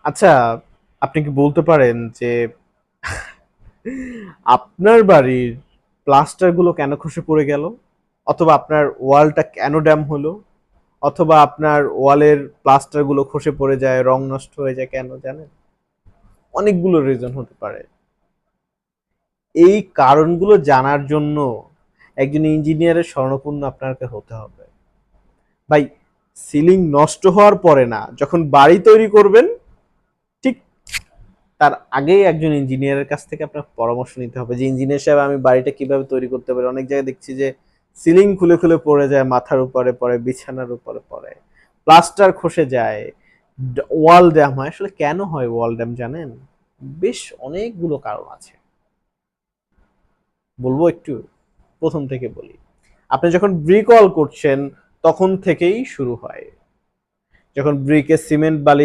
আচ্ছা, আপনি কি বলতে পারেন যে আপনার বাড়ির প্লাস্টার গুলো কেন খসে পড়ে গেল? অথবা আপনার ওয়ালটা কেন ড্যাম হলো? অথবা আপনার ওয়ালের প্লাস্টার গুলো খসে পড়ে যায়, রং নষ্ট হয়ে যায় কেন জানেন? অনেকগুলো রিজন হতে পারে। এই কারণগুলো জানার জন্য একজন ইঞ্জিনিয়ারের শরণাপন্ন আপনাকে হতে হবে। ভাই, সিলিং নষ্ট হওয়ার পরে না, যখন বাড়ি তৈরি করবেন ঠিক তার আগেই একজন ইঞ্জিনিয়ারের কাছ থেকে আপনার পরামর্শ নিতে হবে যে ইঞ্জিনিয়ার সাহেব আমি বাড়িটা কিভাবে তৈরি করতে পারি। অনেক জায়গায় দেখছি যে সিলিং খুলে খুলে পড়ে যায়, মাথার উপরে পড়ে, বিছানার উপরে পড়ে, প্লাস্টার খসে যায়, ওয়াল ড্যাম হয়। আসলে কেন হয় ওয়াল ড্যাম জানেন? বেশ অনেকগুলো কারণ আছে। বলবো একটু? প্রথম থেকে বলি। আপনি যখন ব্রিক ওয়াল করছেন তখন থেকেই শুরু হয়। যখন ব্রিকে সিমেন্ট বালি